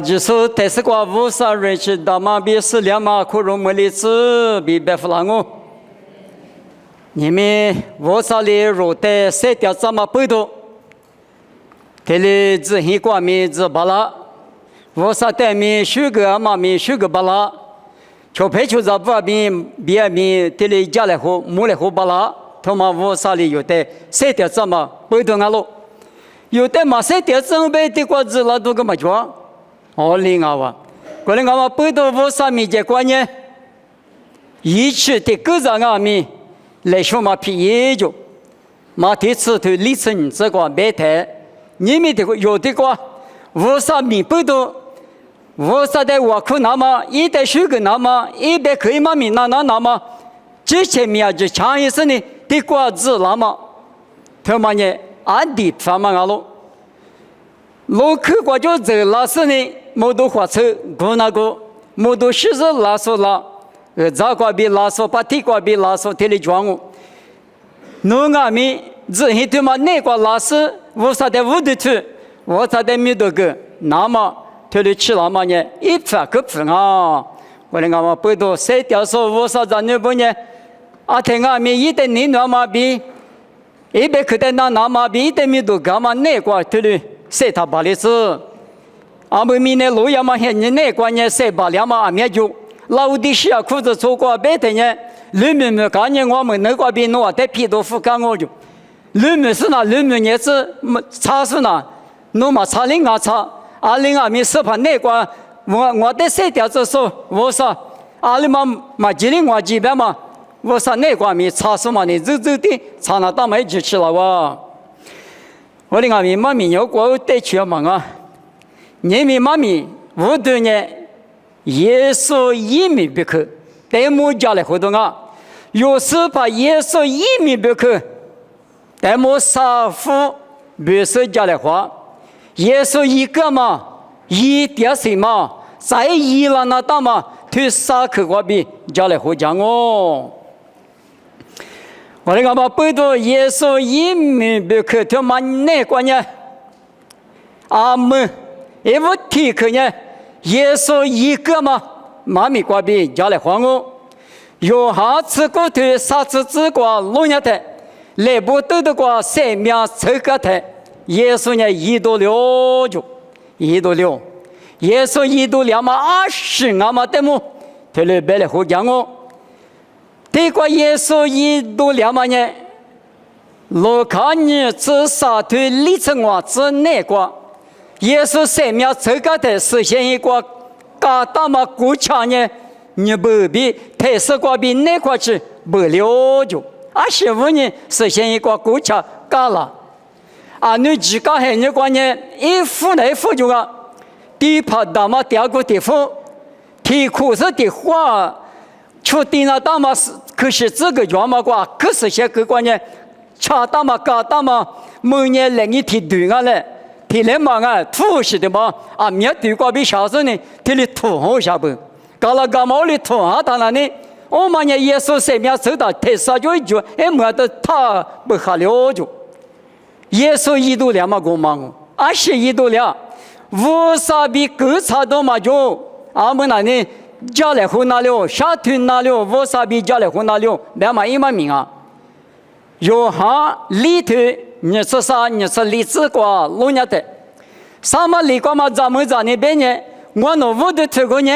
就是特斯瓜乌萨瑞奇达马比斯两马库鲁莫里兹比贝弗朗乌，你们乌萨里入的三条怎么背多？这里只黑瓜米只巴拉，乌萨带米许个马米许个巴拉，就配就在巴米别米这里加来后木来后巴拉，他们乌萨里有的三条怎么背多俺喽？有的马三条怎么背的瓜子拉多个么着？哦，另外，过来我们背到乌萨米这关呢，一起的各种阿米来说嘛皮研究，马第次对历程这个白台，你们的有的个乌萨米背到乌萨的瓦库那么一代许个那么一代可以嘛米那么，之前面就强一些呢的瓜子那么，他们呢安迪方嘛阿喽。路口过就走拉斯呢，摩托火车过那个，摩托车是拉索拉，咋个比拉索，把地个比拉索，这里装我。农阿米只黑他妈那个拉斯，我啥的无的去，我啥的没得个，那么这里吃那么呢，一分个分啊！我们我背到三条说，我啥子那不呢？阿天阿米一点你那么比，一百克的那么比一点没得个嘛那个这里。谁他巴里斯？阿们明年路亚嘛，现在那关键谁巴两嘛阿面就老的是啊，裤子穿过白的呢，里面没感觉我们那个边弄的皮豆腐干我就，里面是那里面也是茶是那，弄嘛茶零啊茶，阿零阿米是怕那个我的谁条子说，我说阿里嘛吉林我这边嘛，我说那个米茶什么的，走的茶那当没就吃了哇。我的阿米妈咪有过带去嘛啊，你们妈咪无端呢，耶稣一米不可，带木家来活动啊，有时把耶稣一米不可，带木杀夫不是家来花，耶稣一个嘛，一点什么，再一了那大嘛，推杀去我比家来活讲哦。我的阿妈背到耶稣一米不可，他妈那个呢？阿门，一不提可呢？耶稣一个嘛，妈咪瓜比家来还我，有下次过头，啥次子瓜弄下台，来不得的瓜生命这个台，耶稣呢一度了就一度了，耶稣一度了嘛20阿妈的么，他来白来好讲我。这个耶稣一度两万年，罗卡尼自杀对历程话之那个，耶稣生命这个的实现一个大大嘛国强呢，你不比特斯瓜比那块去不了就，25年实现一个国强高了，啊，你自个还那个呢，一副来副就个，地帕大嘛第二个地方，提苦是的话。出地那大嘛是，可是这个样嘛瓜，可是些个关键，差大嘛高大嘛，每年来你提对啊嘞，提来嘛啊，土是的嘛，啊面对瓜比小时呢，提里土好下不，搞了搞毛里土啊，当然呢，我们呢耶稣生命走到太少就一句，哎没得他不下了就，耶稣一度两嘛个忙，21度两，无啥比更差多嘛就，俺们那呢。家来湖那了，沙屯那了，我啥比家来湖那了，两码一码名啊。有哈里头，你是啥？你是荔枝瓜弄下的，什么荔瓜嘛？咱们那边呢？我那屋的这个呢，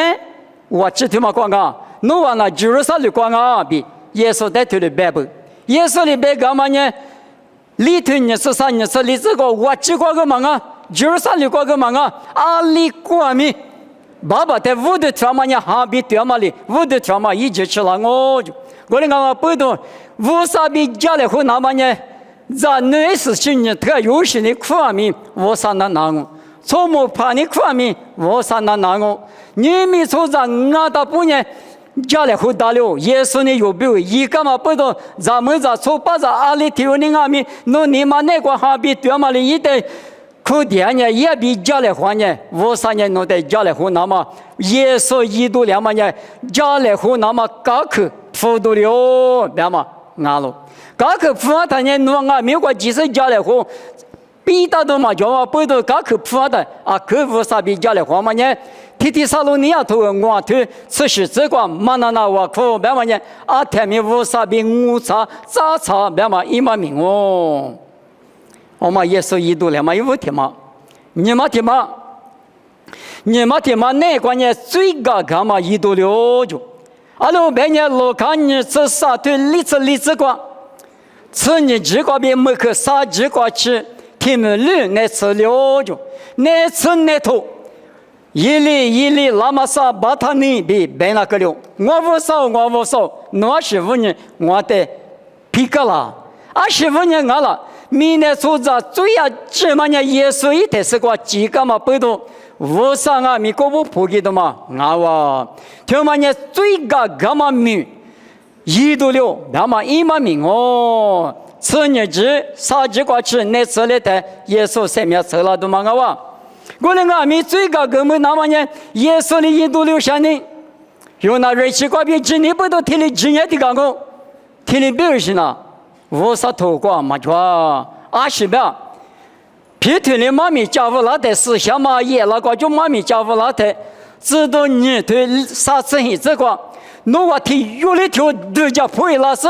我只听嘛讲啊，侬话那就是啥荔瓜啊？比耶稣带头的白不？耶稣的白干嘛呢？里头你是啥？你是荔枝瓜，我只瓜个嘛啊？就是啥荔瓜个嘛啊？阿里瓜米。爸爸在屋的条嘛呢，哈比条嘛里，屋的条嘛一直吃了我就，我的我背到屋啥比家里和那么呢，咱那是今年特有些的苦米，我啥那我，从没怕你苦米，我啥那我，你们从咱俺大不呢，家里和大了，耶稣呢有比一个嘛背到，咱们这从把这阿里条的阿米，侬你妈那个哈比条嘛里一代。可点呢也比家来还呢，53年弄的家来还那么，耶稣一度两万年，家来还那么高去辅导了，两嘛，俺了，高去辅导他呢，弄俺美国几十家来还，彼得都嘛叫我背到嘎去铺的啊，可无啥比较的话嘛呢？提提萨罗尼亚头我头，此时这个马纳那瓦库别嘛呢？啊，天面无啥比误差杂差别嘛一嘛命哦。我嘛耶稣一度了嘛有天嘛，你嘛天嘛那关键最高干嘛一度了就。阿罗别呢罗看你这啥对例子个，此你这个比没去啥这个去。天门路那次了就，那次那头，一里拉玛萨巴塔尼比白那个了，我不少，我15年我得皮个了，15年我了，明年出在最要这么年耶稣一天是个几个嘛不多，我上啊米个不普及的嘛，我听嘛年最高干嘛米，一度了，那么一嘛米哦。此日子啥子过去，那次来的耶稣生命走了都嘛个哇！我们阿弥最高根本那么呢，耶稣的印度留下呢，有那瑞奇瓜比今年不都听你今年的讲过，听你表示呢，我啥头瓜嘛就20秒，皮特的妈咪家务拉的思想嘛也那个就妈咪家务拉的，知道你对啥子意思个，那我听有的条都叫配拉是。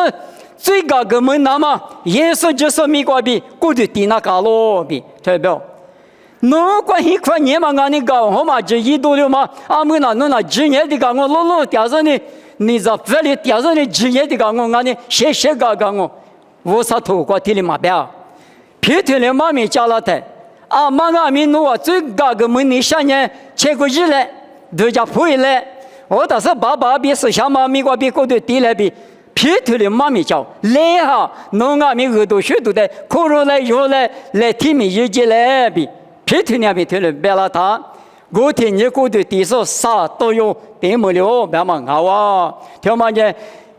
最高个门那么，耶稣就是米瓜比，过去地那嘎罗比，对不？那关系块年嘛，俺你搞好嘛，就一度了嘛，俺们那职业的搞我老掉上的，你这这里掉上的职业的搞我，俺你谢搞我，我啥头瓜提的嘛表，皮特的妈咪家了的，啊妈俺们那最高个门你想呢，切个日来，都叫回来，我倒是爸比是小妈咪瓜比过去地来比。皮头的妈咪叫来哈，农阿米耳朵学读的，可若来又来听米日节来比，皮头那边头了别了他，我听你过的地说啥都有，别没了，别嘛好啊，听嘛呢，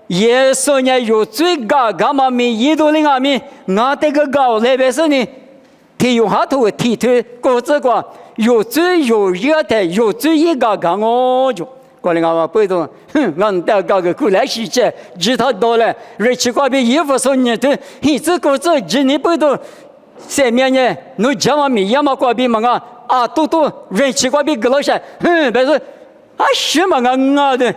耶稣呢有最高干嘛米一度的阿米，俺这个高那边是呢，提有下头提头，过这个有最有热的，有最一个干我就。过来我背动，俺大家个过来时节，知他到了，瑞奇瓜比衣服说你对，你这个这今年背动，下面呢，侬讲嘛米样嘛瓜比嘛啊，都瑞奇瓜比个老些，别说啊什么啊的，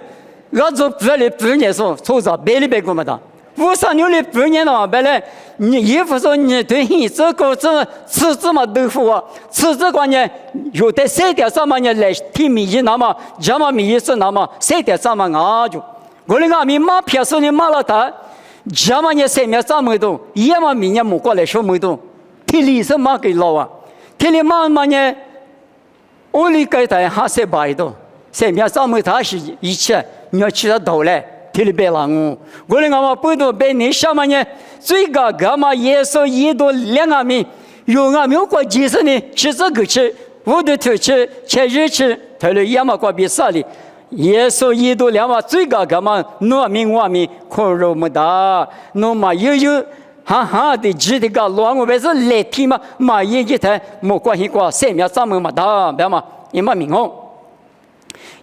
我做不来不年说，错着别里别个嘛的。我上牛里不年了，本来你衣服说你对你这个这吃这么豆腐啊，吃这个呢有的3点3嘛呢来听米一那么，讲嘛米一是那么3点3嘛啊就，我那个米马票说你马了他，讲嘛呢3面3么多，也嘛米呢没过来说么多，听里是马给老啊，听里马嘛呢，我理解他还是白的，3面3么他是一切你要吃得到嘞。提里别浪我那个不多被你什么呢？最高干嘛耶稣一度2阿米，有阿米过几十年，吃这个吃，我的头吃日吃，他了也嘛过比啥哩？耶稣一度2嘛最高干嘛？我米可肉么大，我嘛有哈的指的个乱我别是来听嘛，嘛也一台没关系过3面3么大，别嘛也嘛明哦。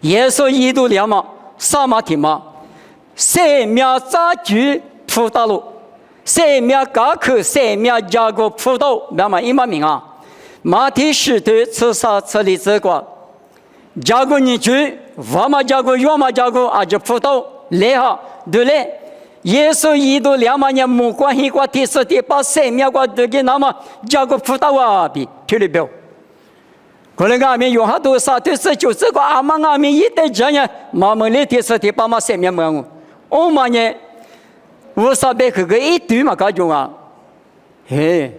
耶稣一度2嘛啥嘛听嘛？3面杂句辅导路，3面高课，3面加个辅导，别嘛一嘛明啊。马蹄石头吃啥吃里这个，加个你句，我嘛加个，我嘛加个，啊就辅导来哈，对嘞。耶稣一度2嘛年没关系过第4第8 3面过这个那么加个辅导啊比听里表。可能俺们有好多啥对是就是个阿妈俺们一代人呢，妈妈的第4第8嘛3面没有。我嘛呢，我啥别去个一堆嘛搞种啊，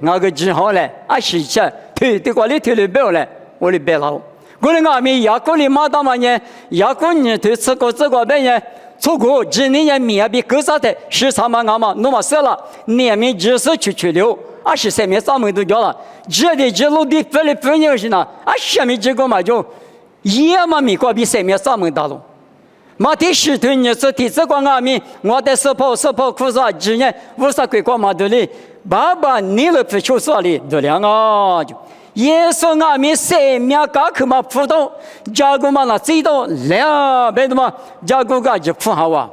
那个只好嘞，时间推的过来推了表嘞，我的别老，我的俺们雅国的马达嘛呢，雅国呢推这个别呢，出国今年呢米比各啥的13嘛俺嘛，那么少了，年米就是去了，23面3么都交了，这路的分了分年是呢，20面这个嘛就，也嘛米过比3面3么大了。马蹄石头你是第4个阿米，我的手跑裤衩今年50块过马的哩，爸爸你了不求啥哩？这两个就，耶稣阿米3面高去嘛辅导，加个嘛那知道2别的嘛，加个个就不好啊。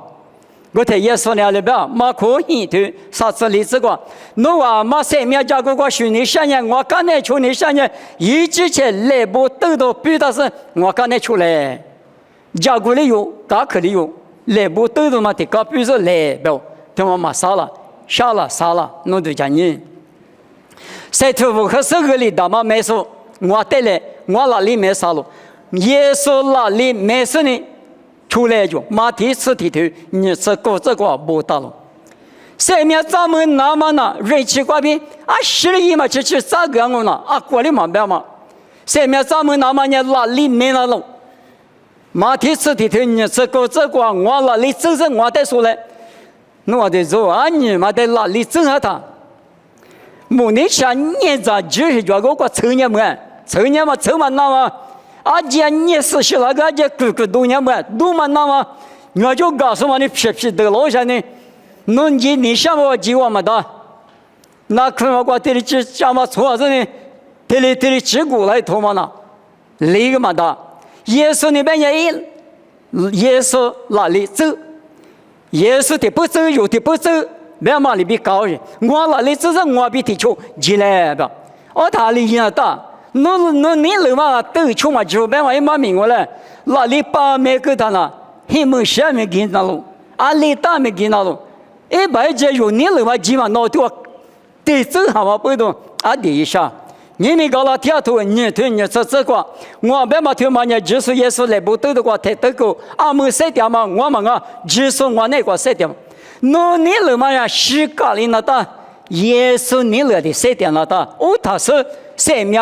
我睇耶稣里边马可hin头啥子例子个？侬话马生命家个许你想想，我刚才出你想想，一之前来不得到表达是，我刚才出来，家国里有，家客里有，来不得到嘛？的个比如说来不，听我马杀了，杀了，侬就讲你。在土不合适个里大嘛没说，我带来，我哪里没杀了？耶稣哪里没事呢？出来就马蹄吃蹄头，你这个不到了。生命咱们那么呢？人气瓜皮啊，十里一嘛，去咋个样呢？啊，过里嘛别嘛。生命咱们那么呢？哪里没那了？马蹄吃蹄头，你这个我哪里真是我得说嘞？我得说啊，你嘛得哪里整下他？目的想年长就是觉个成年嘛，成年嘛那么。阿姐，你是是那个阿姐哥多年嘛，多嘛那么，我就告诉我你皮得老些呢，侬你想我几万么的，那可能我这里只讲嘛错子呢，这里几股来头嘛呢，那个嘛的，耶稣那边耶稣哪里走，耶稣的不走，有的不走，别嘛里比高人，我哪里走是我比地球进来的，我他里一样大。侬你老嘛都出嘛就别嘛一马明我嘞，哪里把没给他呢？黑门下面给他了，阿里大没给他了，一百节有你老嘛几嘛闹多，对正好嘛不懂啊第一下，你们搞了第二头，你这个，我别嘛头嘛你就是耶稣来不得的话太得够，阿门塞掉嘛我嘛啊，就是我那个塞掉，侬你老嘛呀是搞里那的，耶稣你老的塞掉那的，哦他是生命。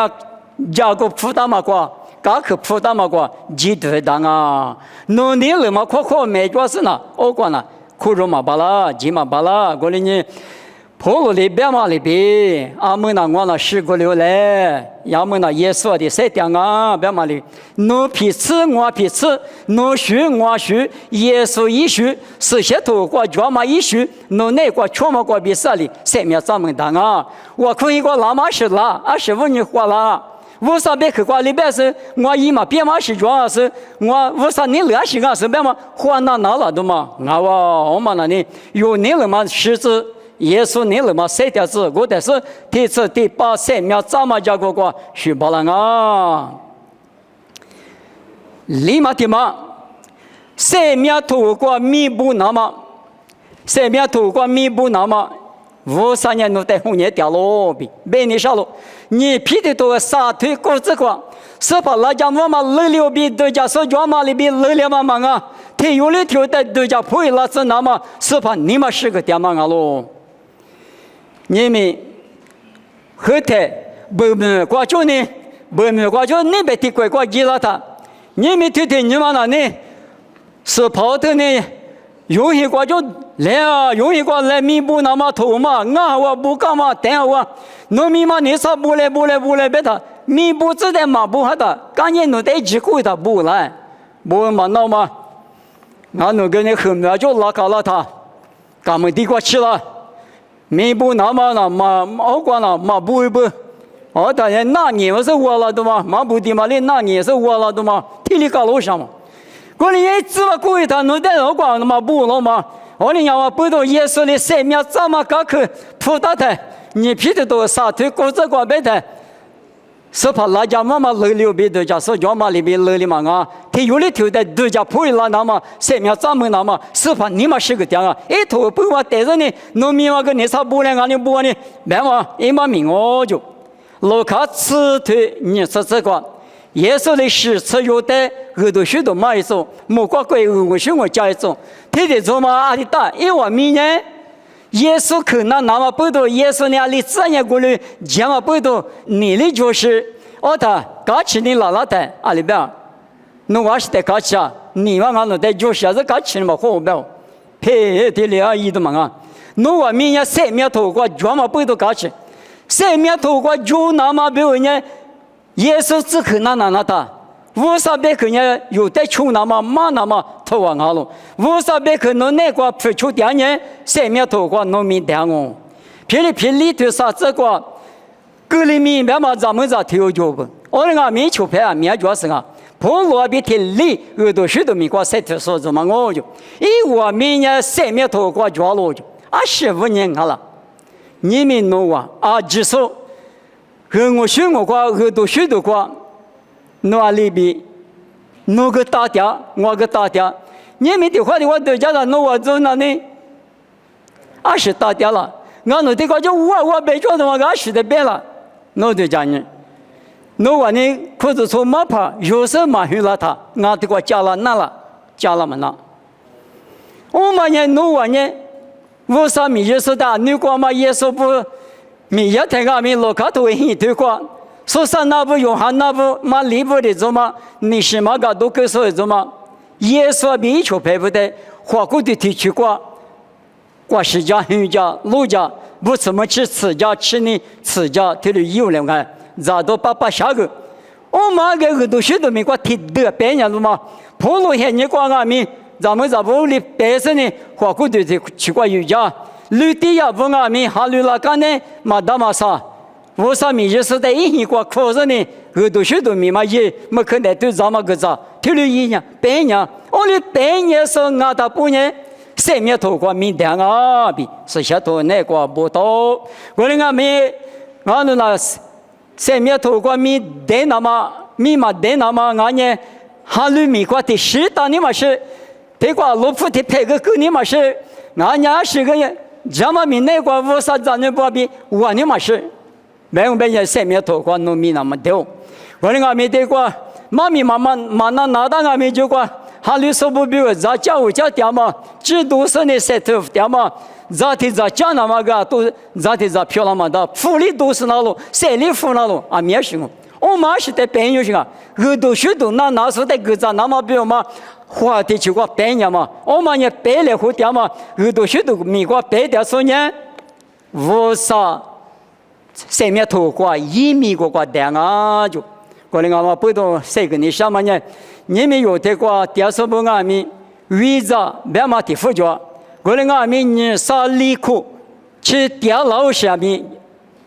家个负担嘛过，家可负担嘛过，几多当啊？农年了嘛，快没做事呢，我讲了，苦肉嘛罢了，鸡嘛罢了，过来呢，婆罗里边嘛里边，阿门那我那十个流来，阿门那耶稣的三点啊，边嘛里，侬彼此我彼此，侬许我许，耶稣一许，是些头过脚嘛一许，侬那个全嘛过比啥里，三面咱们当啊，我可以个拉马是拉，25年活了。为啥别去管里边是？我姨妈别嘛是主要是我为啥你乐是个是别嘛？换那了的嘛？我嘛那里有你了嘛？狮子耶稣你了嘛？三条字，我但是第次第8、3秒咱们家个是不了啊！立马的嘛，3秒透过弥补那么，3秒透过弥补那么。53年都在红叶掉落比，被你杀了。你皮的多撒腿果子光，是把那家我们6比对家说家嘛里比6嘛嘛啊，他有的条的对家不会那是那么，是把你们是个点嘛啊喽。你们后台不挂住呢，不挂住你别提怪挂记了他，你们推推你们那呢，是跑的呢。有些个就来啊，有些个来弥补那么头嘛，我不干嘛，等我，农民嘛你说不来，别他弥补只得嘛不好的，赶紧弄得一块他不来，不嘛闹嘛，俺那个你后面就拉高了他，干么地过去了，弥补那么那嘛，我管了嘛不，我当然那年我是我了的嘛，嘛不的嘛，你那年是我了的嘛，体力高楼上嘛。我哩一直嘛故意他弄得我讲嘛不了嘛，我哩让我不懂耶稣的生命怎么搞去扑到他，你皮的多撒腿果子光别他，是怕那家妈妈6比对家说家妈里边6嘛啊，他有的条的对家不了那么生命怎么那么，是怕你们是个点啊，一头不嘛带着你，农民嘛跟你啥不了啊你不呢，别嘛一嘛命我就，路卡吃腿你说这个。耶稣的诗词有的耳朵许多嘛一种，莫怪怪我许我加一种，天天做嘛阿里大，因为明年耶稣可能那么不多，耶稣那里自然过来讲嘛不多，你的就是我他搞起你老的阿里边，那我是得搞起啊，你嘛俺那得就是还是搞起嘛好不了，嘿的了一的嘛啊，那我明年3秒头过专门不多搞起，3秒头过就那么比如呢。耶稣只可能拿他，无啥别可能有的穷那么马那么投往阿路，无啥别可能那个付出点年3秒投过农民点我，偏里头啥这个，格里面别嘛咱们这条脚不，我那个没球拍啊，没脚是啊，普罗比提里耳朵许多米瓜塞特说怎么我就，我明年3面头瓜抓了就，25年了，你们弄哇只说，和我学我瓜耳朵许多瓜，弄里边，弄个大点，我个大点，你们的话的话都叫他弄我做那呢，20大点了。我弄的个就我别觉得我20的别了，弄的家人，弄完呢裤子从马爬，有时马去了他，我的个加了那了，加了么那，我们呢弄完呢，我啥米也是的，你光嘛也说不，米也听俺们老卡头很对过，说啥那不用喊那不嘛离不的做嘛，你是嘛个都给说做嘛，也说米就配不得，花骨的提取过。我是家、人家、陆家，不怎么吃自家吃呢，自家他的有两个，咋都把下个，我妈个耳朵许多没过提的别人了嘛，普罗些你光俺们，咱们咋不里白色呢？花骨的去过有家，绿地呀不俺们哈绿拉干呢，马达马啥，我啥米就是在一年过考试呢，耳朵许多没嘛也没可能对咱们个咋，他的一年白年，我的白年说俺大半年。3面头瓜米两啊比是下头那瓜不多，我那个米，俺那3面头瓜米得那么米嘛得那么俺呢，哈绿米瓜的10大你嘛是，这瓜老夫的配个你嘛是，俺家是个人，咱们米那瓜我啥咱那不比我你嘛是，没有别人3面头瓜弄米那么多，我那个米这瓜妈咪妈那拿到俺米就瓜。哈律说不比我咋教我家点嘛，制度是你设头点嘛，咋的咋讲那么个都咋的咋漂亮嘛的，福利都是那路，谁里福那路啊没事我妈是在北京啊，耳朵许多那时候在个咋那么比嘛，花的去过北京嘛，我妈也北来后点嘛，耳朵许多美国北点说呢，我啥3面头瓜1米瓜点啊就，过来俺们不懂谁跟你什么呢？你们有的话，第二什么俺们为啥别嘛的副教？过来俺们你啥理科去第二老师面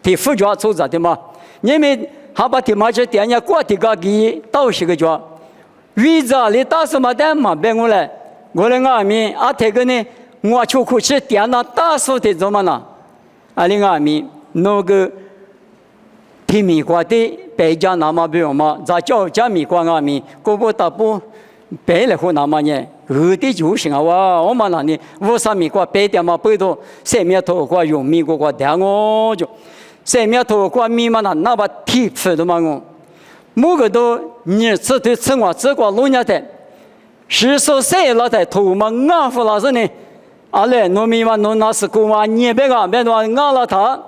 的副教做啥的嘛？你们还把的嘛去第二过的个给到是个教？为啥你打什么的嘛？别过来，过来俺们这个呢，我就去去第二那打手的怎么呢？你俺们那个。听美国的北疆那么不用嘛，咱叫讲美国俺们，个个大不北来后那么呢，的就是啊哇，我们那里我上美国北点嘛北头3面头瓜用美国点我就3面头瓜米嘛那把提出的嘛我，每个都你吃对吃我吃过老年的，是说谁老在头嘛俺夫老师呢，嘞农民嘛农那是够嘛，你别个别话俺老他。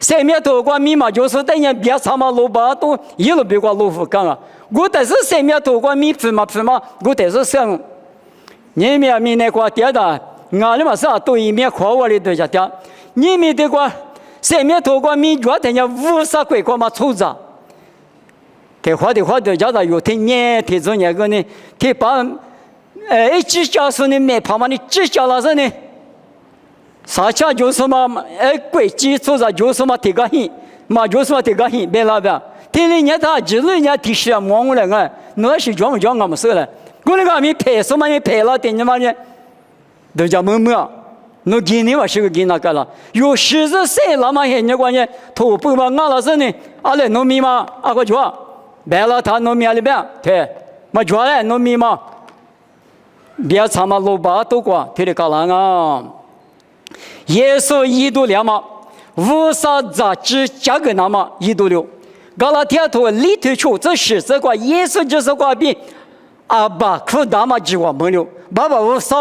3面头瓜米嘛，就是等于别啥嘛萝卜都一路别瓜萝卜干啊！我但是3面头瓜米吃嘛，我但是想，你们米那瓜点的，俺们嘛是都一面夸我的对家点，你们的瓜3面头瓜米觉得人家50块瓜嘛粗子，给花的花对家的有天年天中那个呢，他把指甲是呢买跑嘛，你指甲那是呢。啥家就是嘛，贵基础上就是嘛，这个hin，嘛就是嘛这个hin，别那边。天里人他日人家提示啊，忙我来个，那是讲我们说了。我那个没赔什么，你赔了，等你嘛呢？都叫么么，那给你嘛是个给那个了。有10岁那么些人关键，头部嘛俺老师呢，嘞农民嘛，个叫，别了他农民里边，对，嘛叫嘞农民嘛，别他妈老爸都过，他的搞啷啊？耶稣一度两嘛，无啥杂志价格那么一度六，高拉铁图里头出这是这个耶稣就是个比阿爸苦大嘛之外没有，爸爸无少，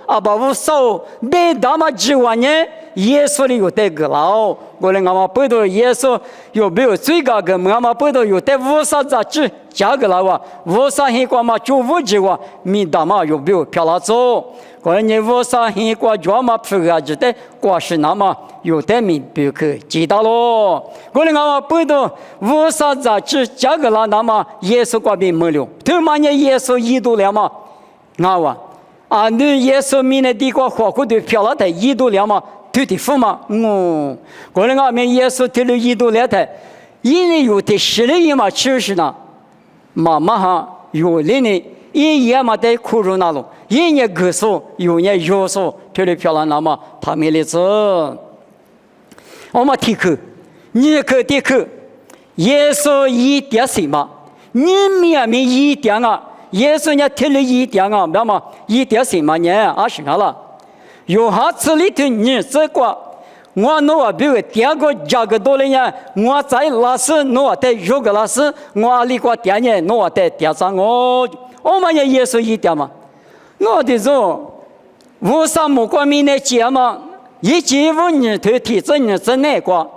阿爸无少，别大嘛之外呢，耶稣里有得个老，我们阿妈不懂耶稣有没有最高个，阿妈不懂有得无啥杂志价格了哇，无啥黑光嘛就无之外，米大嘛有没有漂拉走？我你无啥黑瓜抓嘛不个只得瓜是那么有的米不可知道咯。我们阿不懂无啥杂志价格了那么耶稣瓜比没有，他妈呢耶稣一度了嘛，啊你耶稣米那地瓜花骨的漂拉的一度了嘛，对的付嘛，我们阿们耶稣提了一度了的，因为有的10年嘛就是呢，妈妈哈。有灵的，也嘛得苦肉那种，也歌手，有也乐手，特别漂亮那么他们的字，我们提口，你可提口，耶稣一点什么？你们一点啊？耶稣呢提了一点啊，那么一点什么呢？啊，是啥了？有哈子里头你这个。我弄比如第二个价格多了呢，我在老师弄的有个老师，我里个店呢弄的店上我们也是一点嘛。我的说，我上木光明的节嘛，一节五年头提真年真那个，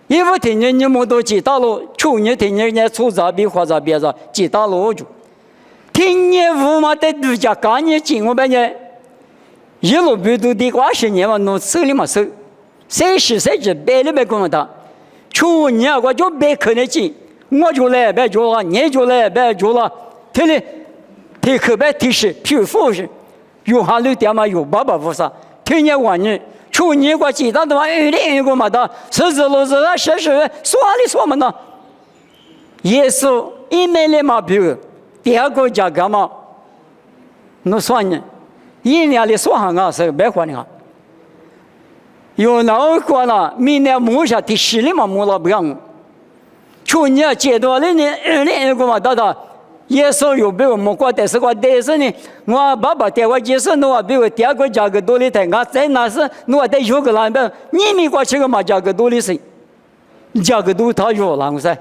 一五天你们都知道了，去年天呢出杂比或者别的知道了就，天年五嘛在度假干年进我们呢，一路不都的20年嘛，弄手里嘛手。30岁白了白跟我打，去年我就白可能进，我就来白做了，你就来白做了，他嘞，他可白提示皮肤是，有哈路点嘛有爸爸不啥，去年晚年，去年我记得的话2个嘛的，40路子啊40说里说嘛呢，耶稣一没来嘛比如，第二个家干嘛，那算呢，一年里说行啊是白话的啊。有那个了，明年摸下第10里嘛摸了不样，去年接到了呢2个嘛到的，耶稣有比如摸过，但是呢，我爸爸带我接受那比如第二个价格多的太，我在那是我在有个那边，你们过去个嘛价格多的是，价格多他有那个噻，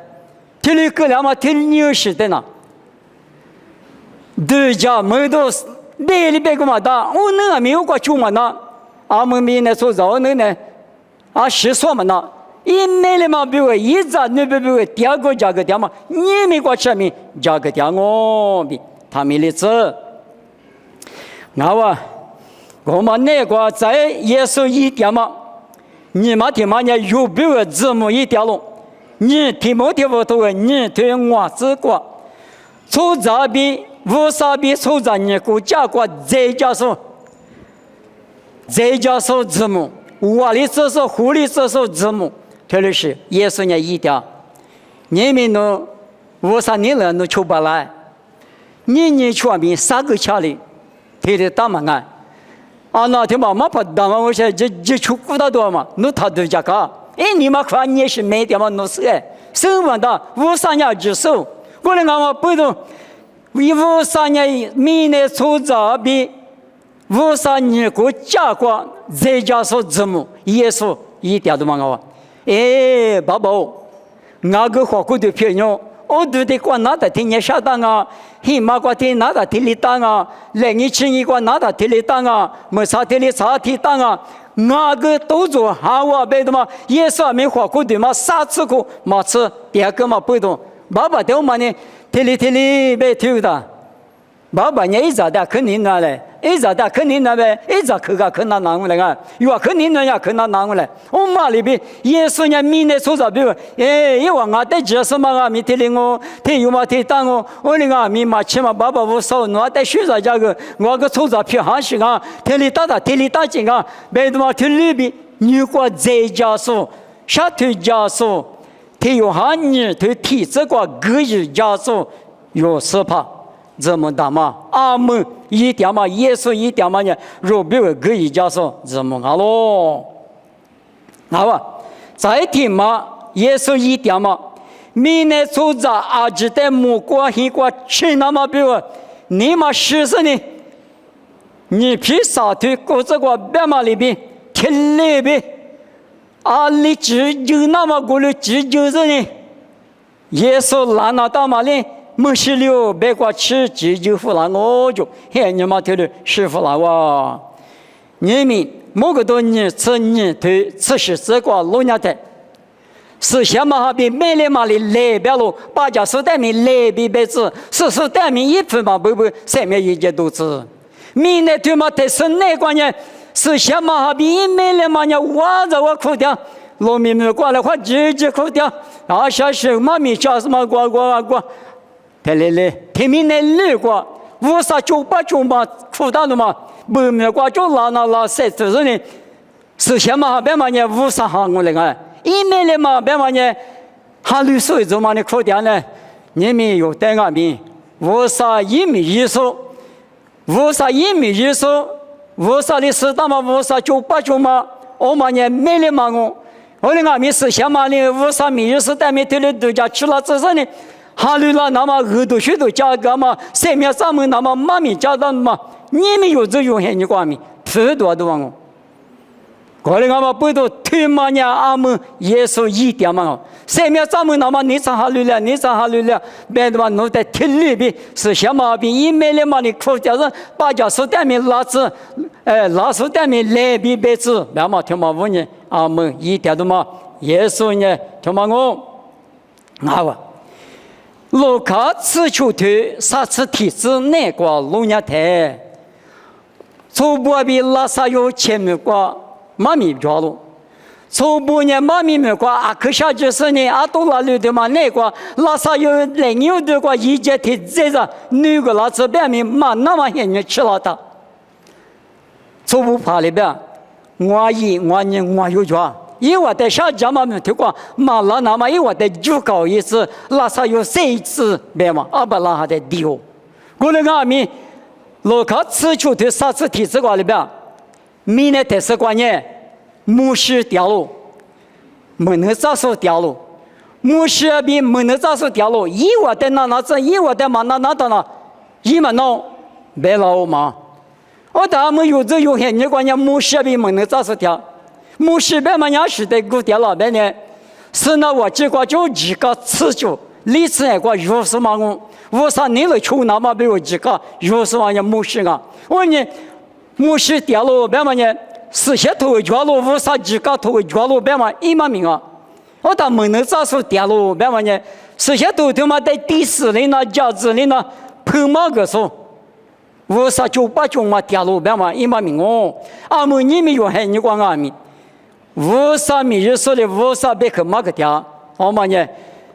提了个两嘛提60的呢，对家没多带里边个嘛的，我那没有过去嘛那。阿们明年做早呢，啊是说嘛呢？一年里嘛，比如一早你比如第二个价格点嘛，你没过去没价格点我比他们的字，我们那个在耶稣一点嘛，你们听嘛呢？有比如字母一点了，你听没听不懂？你听我这个，出杂比无啥比出杂你国家国再加上。再加上字母，我里这是狐狸这是字母，特别是耶稣呢一点，你们呢，53年了能出不来，你全民3个家里，他的大门啊，那天嘛不大嘛，我说这出不到多嘛，那他都这个，你们看你是没点嘛，那是手完的53年之手，过来我不懂，53年明年出杂比。53年国家国再加上字母，耶稣一点都没有。爸爸，那个花骨的漂亮，我都得管那的听你下单啊，黑马国听那的听你单啊，来你轻易管那的听你单啊，没啥听你啥听单啊，那个都做好啊，别的嘛，耶稣没花骨的嘛，3次过，没吃，第二个嘛不懂，爸爸对我们呢，听你别听的，爸爸你一早的肯定拿来。一早的肯定那边，一早去个可能拿过来啊，有肯定那样可能拿过来。我妈里边耶稣呢，明年出啥比如，因为我在接什么啊，没听领我，听有嘛听当我那个没嘛起码爸爸我少，我在学啥这个，我个出啥票还是啊，听里打进啊，别的嘛听里边，如果再加速，下头加速，听有哈你听提这个个日加速有4%。这么大嘛？阿门一点嘛，耶稣一点嘛呢？若比如可以加上这么好咯。好吧，再听嘛，耶稣一点嘛，明年出杂阿只在木瓜黑瓜吃那么比如你嘛40呢？你披萨腿过这个白马里边天里边，阿里只有那么过了只就是呢？耶稣拿那到嘛哩？没事了，别过去就服了我就，你们听的师傅了哇！你们某个多年吃你对吃是这个老年的，是先嘛哈比买来嘛的来别了，把家手带面来比别子，是带面一分嘛不上面一件都吃，明年对嘛得是哪个呢？是先嘛哈比买来嘛呢，我苦掉。农民们过来话直接苦掉，下是嘛米家什么过。他来，他们那路过，58嘛，苦大的嘛，不没过就拉谁就是呢？是先嘛，别嘛呢，50行过来个，一没来嘛，别嘛呢，还绿水做嘛呢苦点呢？你们有带俺们，无啥一米一数，无啥一米一数，无啥的是大嘛，无啥九八九嘛，我嘛呢没了嘛我的阿弥是想嘛呢，无啥米一是带米对了度假去了，只是呢，哈利了那么耳朵许多加个嘛，三面三门那么妈咪加的嘛，你们有这有很你瓜米，太多的我。过来我们不都推嘛呢？阿们耶稣一点嘛，三面咱们那么你上哈路了，你上哈路了，别的嘛弄在天里边是什么边？一买了嘛你口叫人把家手带面拉子，拉手带面来边别子，那么听嘛我呢？阿们一点的嘛，耶稣呢听嘛我，我。路卡此处推，啥次体质内挂龙牙台，初步比拉萨有前面挂。妈咪抓了，初步呢妈咪没挂，阿克下就是呢阿多拉留的嘛那挂，拉萨有人有的挂，一节提这个女个拉这边面嘛那么很人吃了的，初步爬里边，我有抓，因为在下家嘛没听过，嘛拉那么因为在就搞一次，拉萨有3次别嘛，阿不拉还在低哦，过来阿咪，路卡此处的啥次体质挂里边。明年特色观念，牧师掉落，没能扎手掉落，牧师比没能扎手掉落，一我在那子，一我在嘛那到那，一嘛弄别老嘛，我他们有这有很你观念，牧师比没能扎手掉，牧师别嘛伢是在古掉了别呢，是那我这个就几个次就，历次那个60万我啥你了求那么比我几个60万人牧师啊，我呢。牧师掉落别嘛呢？事先头脚落无啥几个头脚落别嘛一嘛名啊！我到门头咋说掉落别嘛呢？事先头他妈在第4里那价值里那碰嘛个说，无啥989嘛掉落别嘛一嘛名哦！阿们你们有还你管阿们？无啥米日说的无啥别去嘛个掉，好嘛呢？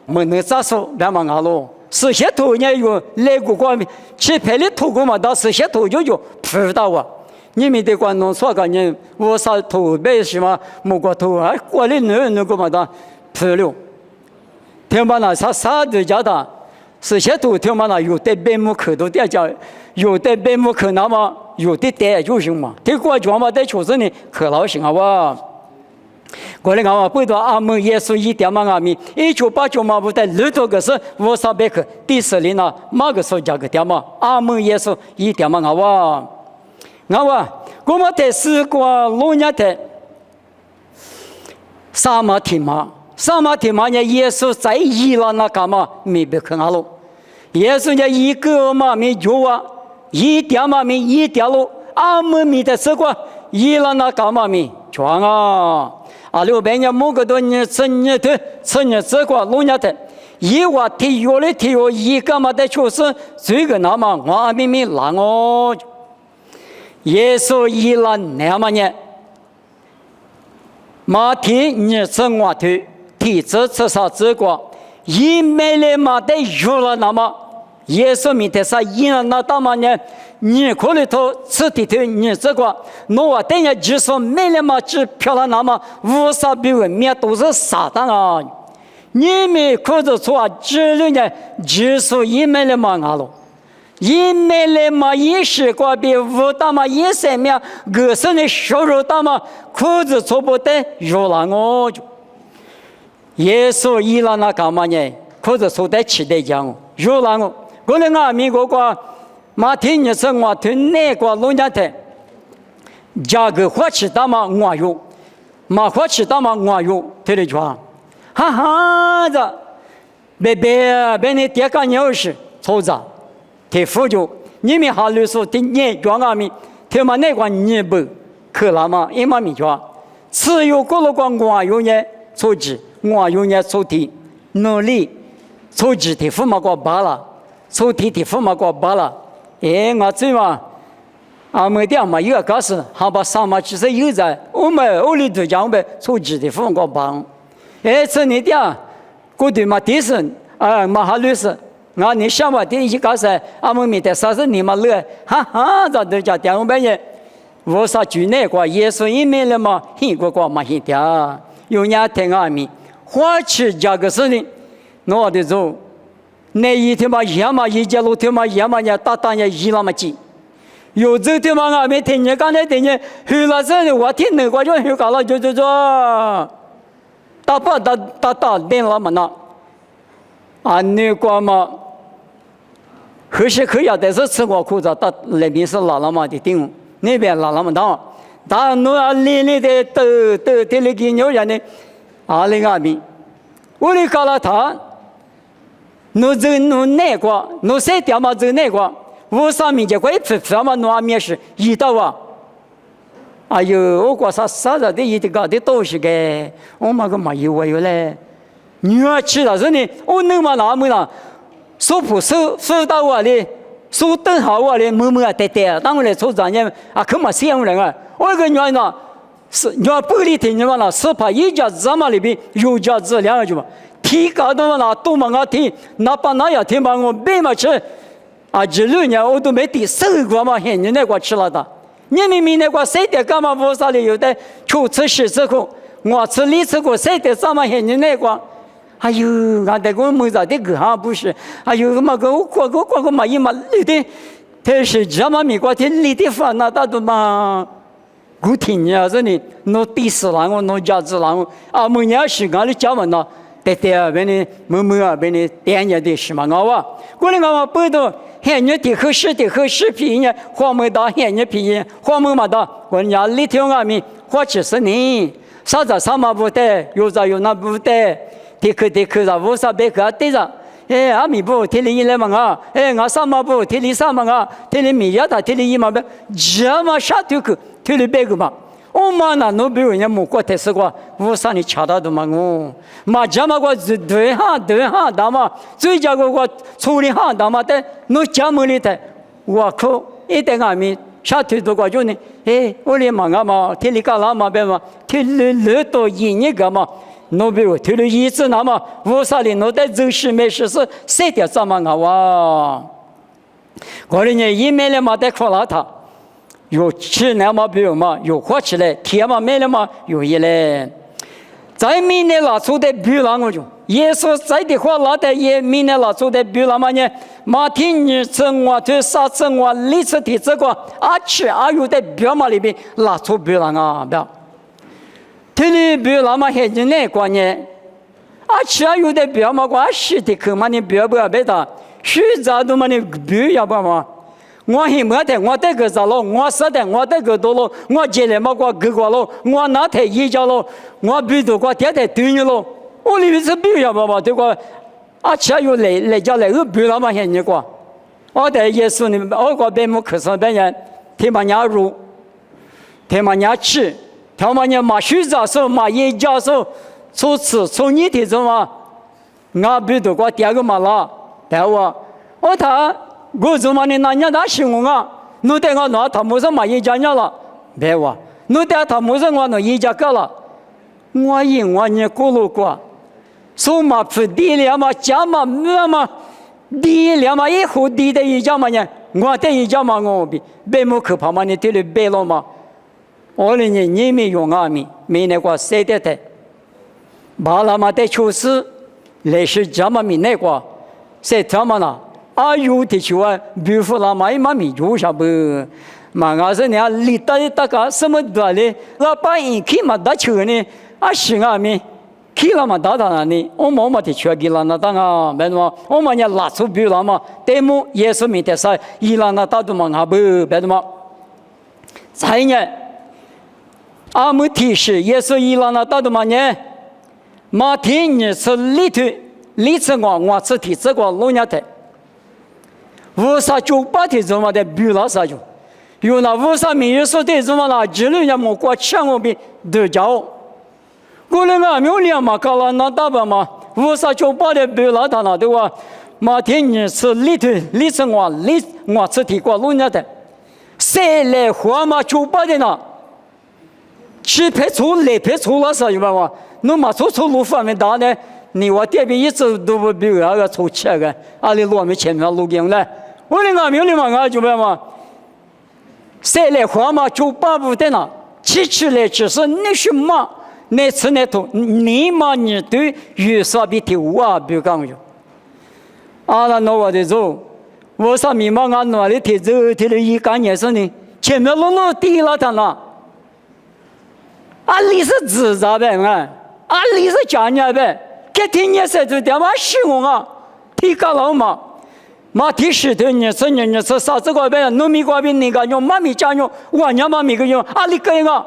门头咋说别嘛阿咯？事先头呢有来过光去拍的头过嘛？到事先头就扑到啊！你们的观众说个人，我啥头别什么木瓜头还过来那个嘛的扑了，听嘛那啥都叫他，事先头听嘛那有的白木口都点叫，有的白木口那么有的点就行嘛，这个讲嘛在确实呢可老行啊哇。过来我不多阿门耶稣一点嘛阿弥，1989嘛不在6多个是我啥别去第4里呢，马个说价个点嘛，阿门耶稣一点嘛哇。我们在四个老年的萨马提马呢？耶稣在伊朗那干嘛没被看好了？耶稣呢一个嘛没救啊，一点嘛没一点了，阿们没得这个伊朗那干嘛没全啊？啊，六百年某个多年成年的这个老年的，一话体育的体育一个嘛的确实这个那么我明明让哦。耶稣伊朗那么呢？马蹄你生我腿，体质至少这个，一没来嘛得有了那么，耶稣米的啥伊朗那大嘛呢？你可里头吃的头你这个，我等下就说没来嘛只漂亮那么，无啥比为面都是撒旦啊！你们可着说这里呢，就说一没来嘛阿了。一没来嘛，一时过比无大嘛，一三面个是的收入大嘛，裤子做不得，有了我就。耶稣伊朗那干嘛呢？裤子做得起得讲，有了我。过来阿弥陀佛，马天你是我对那个老人的，价格花起大嘛我有，马花起大嘛我有，对的讲，哈哈的，别你爹干牛是错着。太富足，你们哈律说的你讲阿弥，他们那个你不可了嘛？一嘛米讲，只有过了个我有呢，出击，我有呢出题，努力，出击的父母个罢了，出题的父母个罢了，我这嘛，阿没的嘛，有个是，还把上嘛其实有在，我们屋里头讲呗，出击的父母个帮，这你的，过对嘛，第是嘛哈律师。你想嘛？第一个是阿们没得30年嘛乐，哈哈，这都叫点半夜，我啥住那个耶稣一面了嘛，一个嘛一点，有人听阿弥，花去加个事情，我的走，那一天嘛，也嘛一家路天嘛也嘛也大大也一那么近，有这天嘛俺们天天干的天天，去了这我天那个就去搞了就，大把大点了嘛那，啊那个嘛，可是可以啊，但是吃我裤子到那边是拉拉嘛的顶，那边拉拉嘛当，但侬啊练的都那个牛人呢，啊那个边，我哩搞了他。侬这侬那个，侬谁掉嘛这那个，我上面这块一皮嘛，侬阿面是一道啊。哎呦，我过啥的一点搞的东西个，我嘛个没有嘞。女儿去了是呢，我能嘛那么啦，手到我哩，手等好我哩，默默啊呆，当我来做专业啊，可嘛羡慕人啊。我个女儿呢，是女儿不里听见嘛啦，是怕一家子嘛里边有家子两个就嘛。提高的嘛，多嘛我提，哪怕那要提嘛我别嘛吃，啊，16年我都没第10个嘛，现在那个吃了的，你明那个谁的干嘛不啥里有的，初次10次个，我吃2次个，谁的啥嘛现在那个，哎呦，俺这个没咋的个哈不是，哎呦嘛个我过个嘛一嘛里的，他是这么米个的里的饭那大都嘛。古天呀，这里弄第4郎我弄家子郎，啊，每年时间里讲完了。对啊，别你默默啊，别你点人的什么我啊，过来我不懂，现在的和视频呢，黄梅大现在皮，黄梅嘛大，我家里头啊米，或者是你，啥子啥嘛不得，有啥有那不得，的可啥无啥别个对着，哎，阿米不天里一来嘛啊，哎，我啥嘛不天里啥嘛啊，天里米呀他天里一嘛不，这么啥都可，天里别个嘛。我嘛那侬比如人家木过特色个，我上你查到的嘛我，嘛这么个对哈大嘛，最佳个处理哈大嘛的，侬家门里头，我靠，一点阿米啥推多个就呢，哎，我哩嘛嘛，天里干啦嘛别嘛，天里多1年个嘛，侬比如天里一次那么，我啥哩侬在真实没事是谁的怎么哇？我哩呢一面哩嘛在考拉他。有吃那么比如嘛，有活起来，天嘛没了嘛，有一嘞。在明年拉出的比如我就，耶稣在的话拉的也明年拉出的比如嘛呢，马天日正我对啥正我历史的这个啊吃啊有的比如嘛里边拉出比如啊不要，这里比如嘛现在那个呢，啊吃啊有的比如嘛我是的可嘛你比如不要别的，实在的嘛你比如要不嘛。我希望的，我这个咋了？我说的，我这个多了，我接来嘛过给过了，我拿台一家了，我比如过天天对你了，我里面是比呀嘛，这个啊，吃有来家来个比了嘛，现在过，我在耶稣里面，我个别木克上别人，天嘛伢入，天嘛伢吃，天嘛伢嘛水杂手，嘛一家手，从此从你的什么，我比如过第二个嘛啦，对我他。我怎么你那伢那形容啊？侬对我那他没说嘛一家伢了，别话，侬对他没说我那一家个了，我因为你过路过，说嘛不地了嘛，家嘛没嘛，地了嘛一户地的一家嘛呢，我的一家嘛我别么可怕嘛，你对了别了嘛，我哩你没用啊咪，没那个谁的的，把那么的出事，类似这么没那个，谁他妈呢？啊，有的时候啊，比如说那嘛一嘛米就啥不，嘛我说你啊，里大家什么多嘞？那把人去嘛打球呢？啊，行啊咪，去了嘛打他呢？我嘛的球给了那当啊，没嘛，我嘛也拉出比了嘛，对么？耶稣没得啥，伊拉那打都嘛啊不，别的嘛。再呢，阿姆提示耶稣伊拉那打都嘛呢？马天你是里头我是提这个老娘的。无啥就把的怎么的比了啥就，有那无啥没有说的怎么啦？这里人么过抢我比得着，我那个没有两嘛搞了那大把嘛，无啥就把的比了他那对吧？马天你是里头我是提过路人的，谁来活嘛就把的呢？去拍出来拍出了啥有办法？那么出路方面大呢？你我这边一直都不比那个出去个，阿里路没前面路径了。我那个没有你嘛，我就办嘛。谁来活嘛就巴不得呢？起来只是那什么，那次那头，你嘛你对有啥比的我比讲有。阿拉诺我的主，我啥迷茫啊？哪里提着提了一干也是呢？前面路低了他了，阿里是自责呗啊，阿里是假年呗，给天年是就点嘛希望啊，提高了嘛。马蹄石头你吃啥子个呗？糯米瓜饼那个用妈咪家用，我娘妈咪个用，阿里个个，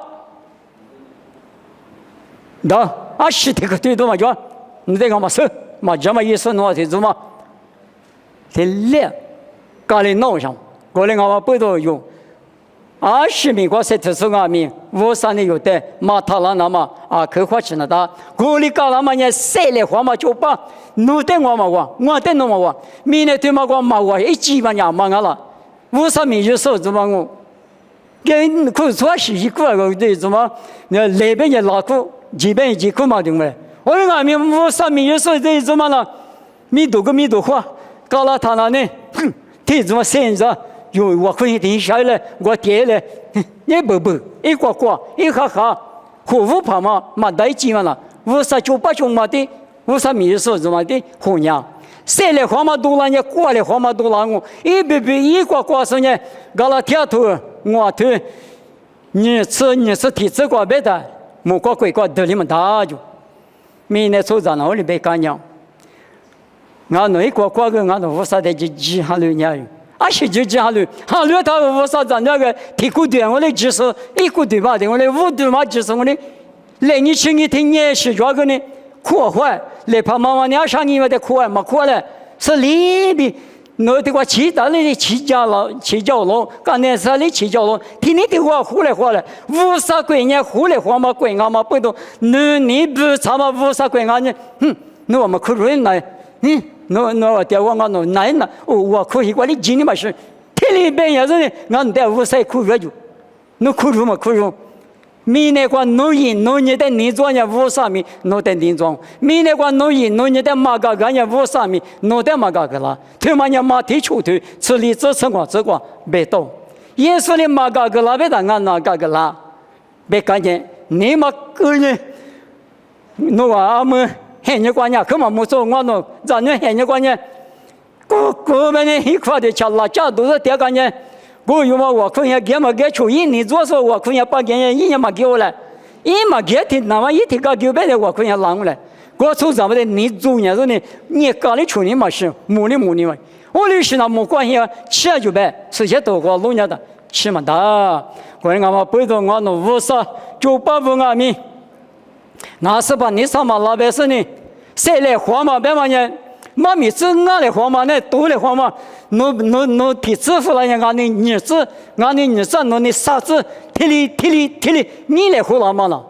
那阿石头个对多嘛就，你这个嘛是嘛这么意思喏，这怎么？这脸，家里闹上，过来我们不都有。20米过32米，53的有的马塔拉那么啊，可花钱了的。过里搞那么呢，谁来花嘛就把，弄得我嘛我得弄嘛我，明年对嘛我嘛我一几万两嘛了，50米就收怎么我，跟可说是一个对怎么，那那边也拉苦，这边也苦嘛对不对？我那俺们50米就收这怎么了？米多花，搞了他那呢，哼，这怎么现在？有我可以停下来，我跌了，一步步，一挂挂，一哈哈，虎虎跑嘛，马带几万了，59、8种嘛的，50米数怎么的，虎娘，谁来花嘛多了呢？过来花嘛多了我，一步步一挂挂上呢，搞了铁头，我头，你是体质挂别的，木挂鬼挂得你们大就，明年出站哪里别干样，俺那一挂挂个俺那50的就几下六年。是就这样了，哈了他我啥子那个提古队我的技术一古队吧的，我的五队嘛技术我的，来你请你听你是这个呢，苦坏来怕妈妈你上你们的苦坏嘛苦了，是里边那的话其他的起家了，刚才是的起家了，听你的话胡来话了，50块钱胡来话嘛贵俺嘛不懂，你不差嘛50块钱呢，那我们可人来，那我电话我那我可以管你今年嘛是，天里边也是呢，俺在50苦热就，那苦热嘛苦热，明年管农业的年装也50米，农的年装，明年管农业的马嘎嘎也50米，农的马嘎嘎啦，他妈也马蹄出头，吃里吃光别动，耶稣的马嘎嘎啦别当俺那嘎嘎啦，别看见你嘛个人，那我们。很多关键，可嘛没说我弄，咱那很多关键，我们那一块的吃辣椒都是点关键，我有嘛我可以给嘛给出一年做说我可以把给人一年嘛给我来，一嘛给提那么一提个900的我可以拿过来，我出咱们的你做年子呢，你搞的出年嘛是，没的嘛，我律师那没关系啊，吃900，这些都我弄年的吃嘛的，我俺们背着我弄50、98万米。那是把你上嘛老百姓呢，谁来花嘛？别嘛呢？妈咪子俺来花嘛呢？都来花嘛？侬提支付了呀？俺的儿子，侬的啥子？提哩，你来花了嘛了？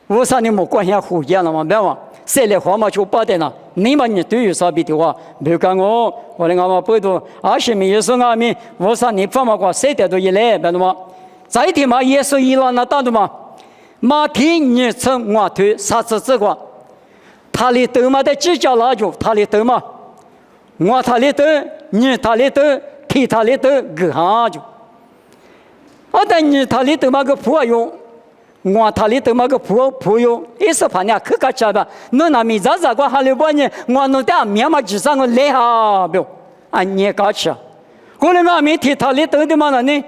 为啥你没关系胡言了嘛？别嘛？谁来花嘛就不得了？你嘛你对有啥比的话？别讲我的俺们不多，20米也是俺们，为啥你放嘛过谁的都一来？别的嘛？再提嘛也是一浪那大的嘛？马蹄你称我腿啥子这个，他里头嘛的几家拉住，他里头嘛，我他里头，你他里头，踢他里头个下就，但你他里头嘛个朋友，我他里头嘛个朋友，一时怕你可卡吃吧，那米咋个哈里把你，我弄点面嘛至少我来下不，你搞吃，过来俺们踢他里头的嘛呢，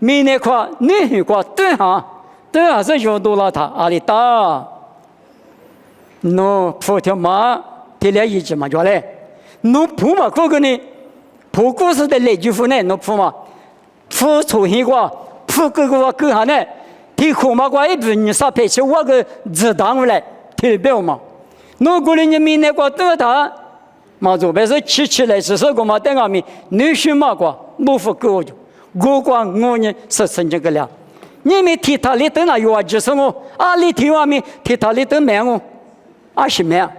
明年块你去过对哈。对啊，是用多了他阿里大，侬铺条马，提了一只嘛就来，侬铺嘛这个呢，铺故事的来句话呢，侬铺嘛，铺出现过，铺这个够下呢，提空嘛过一部你啥配起我个自当回来，提表嘛，侬过来你明年过多他，嘛就别是起来是个嘛，等俺们女婿嘛过，不服够就，我光我呢是成这个了。你们提他里头那有啊，就是我阿里提我们提他里头买我，20万，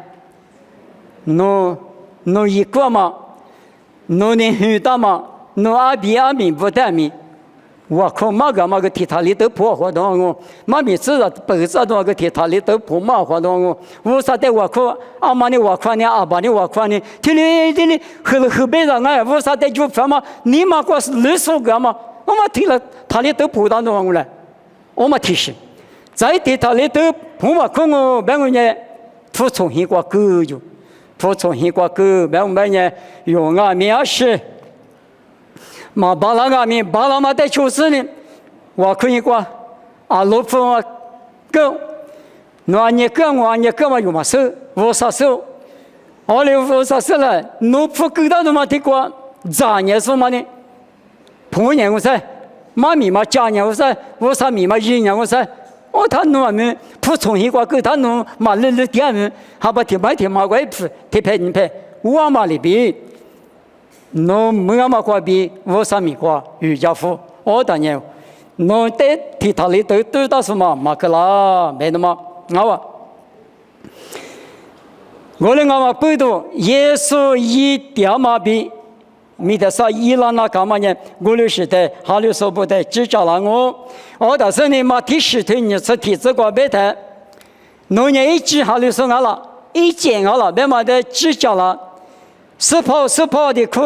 侬一个嘛，侬的很大嘛，侬阿米不得米，我靠嘛个提他里头破活动我，嘛米知道本质多个提他里头破嘛活动我，我啥的我靠阿妈的我靠呢，阿爸的我靠呢，提哩后背上哎，我啥的就什么，你嘛个是60个嘛，我嘛提了他里头破当中我来。我们提示，在地头里头，不嘛可我别个呢，突出现过够就，服从一个个别别呢有啊米啊是，嘛巴拉啊米巴拉嘛在就是呢，我可以过啊罗夫啊个，那你个我你个嘛有嘛事，我啥事？我哩我啥事了？罗夫个到嘛的过，咋年是嘛呢？朋友我说，妈咪嘛家年我说，我啥咪嘛一年我说。我他弄们不从一个个他弄嘛日日点们，还把天白天嘛怪不天拍你拍，我嘛里边，弄没嘛怪比我啥米瓜瑜伽服，我当年弄得提他里都到什么马克拉没那么啊我嘞我嘛不懂耶稣一点嘛比。米的啥伊朗那干嘛呢？我律师的，哈律师部的，只叫了我到时候呢嘛第10天你是提这个白的，农业一支哈律师俺了，一件俺了，别嘛的只叫了，是跑的苦，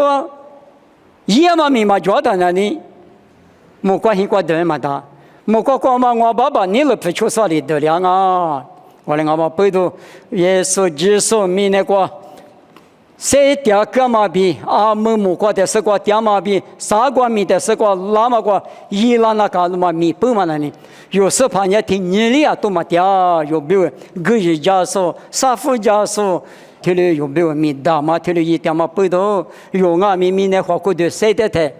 也嘛米嘛觉得那里，没关系过得嘛的，没过过嘛我爸爸你了不出啥里得了啊？我嘞我嘛背读耶稣基督米那个。谁点个嘛比啊？木瓜的是个点嘛比，啥个米的是个拉嘛个，伊拉那个嘛米不嘛那里，有时怕人听你哩啊都嘛点，有没有？个人家说，啥副家说，这里有没有米大嘛？这里一点嘛不多，有啊米那花过的谁的台？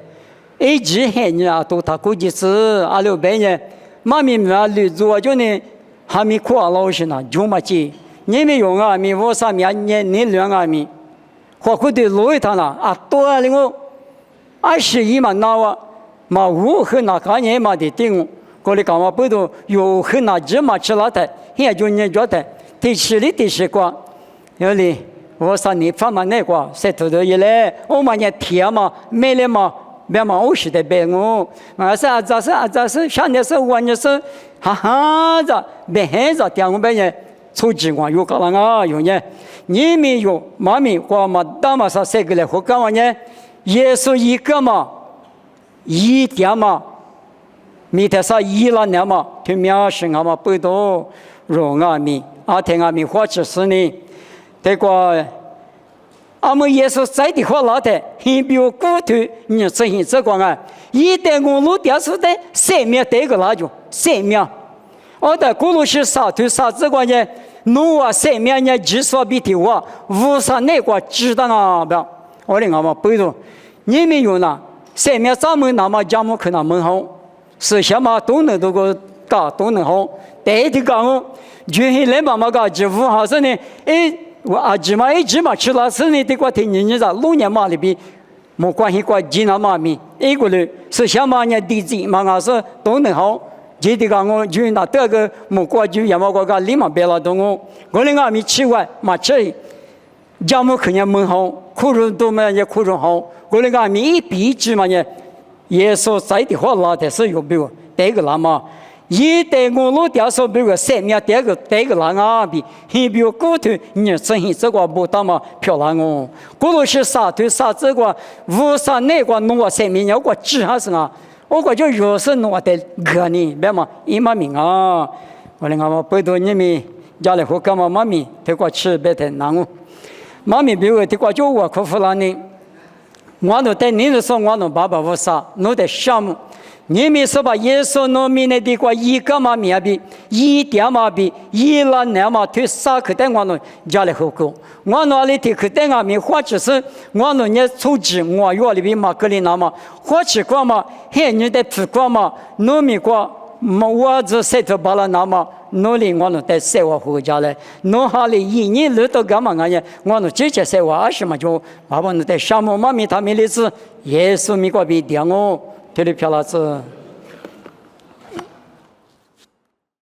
一直很人啊都他估计是阿六百年，妈咪嘛绿做就呢，还没苦啊老师呢，就嘛接，你们用啊米我啥米啊你两啊米。花过的路一趟了啊，多了我21嘛那我嘛5和那个年嘛的定，过来干嘛不都有和那只嘛吃了的，也就你觉得第10个，有哩我说你放嘛那个谁头头一来，我嘛也甜嘛没了嘛，别嘛50的别我，我说咋是上的是我你是哈哈子别孩子点我别人。出机关有个人啊，有呢，你们有妈咪或嘛大嘛啥谁个来或干嘛呢？耶稣一个嘛，一点嘛，米的啥一了呢嘛，就描述我嘛不多，容啊米，阿天啊米或者是呢，这个阿们耶稣在的话老的，很比我骨头，你执行这个啊，一旦我录掉出的3秒这个那就3秒。我的古鲁是啥头啥子关键？侬啊3秒呢技术比的我无啥那个知道啊不？我的我们背着，你们用了3秒咱们那么讲么可能门好，是什么都能都个搞都能好，对的讲哦，就是来妈妈搞几乎好是呢，我啊芝麻吃了是呢，这个听人家6年嘛里边。没关系，关机那嘛咪，一个人是什么呢？地址嘛，我是都能好。这地方我就拿这个木瓜就也么个立马别了东我另外没吃完嘛吃，家母肯定门好，苦肉都没也苦肉好，我另外没一笔纸嘛呢，耶稣在的话拉的是有没有？这个那么，一旦我录掉说比如3秒这个那啊比，还比如骨头你真是这个不大嘛漂亮哦，骨头是啥头啥这个，无啥那个弄个3秒要个纸还是啊？我感觉有时弄的个呢，别嘛，一嘛命啊！我嘞，我背到你们家里和干嘛妈咪，这个吃别太难哦。妈咪比如这个就我克服了呢，我都带你的说，我弄爸爸我啥，弄的项目。你们是把耶稣农民的这个一个嘛面比，一点嘛比，一了那嘛推啥可带我弄家里后沟，我那里的可带我们或者是我弄也出资，我院里边嘛格里那嘛，或者过嘛，还你的皮过嘛，农民过，我这晒头把了那嘛，农里我弄带晒我回家来，农哈里1年路都干嘛个呢？我弄直接晒我20嘛就，爸爸弄带项目嘛咪他们的子，耶稣米过比点哦。这里漂亮是。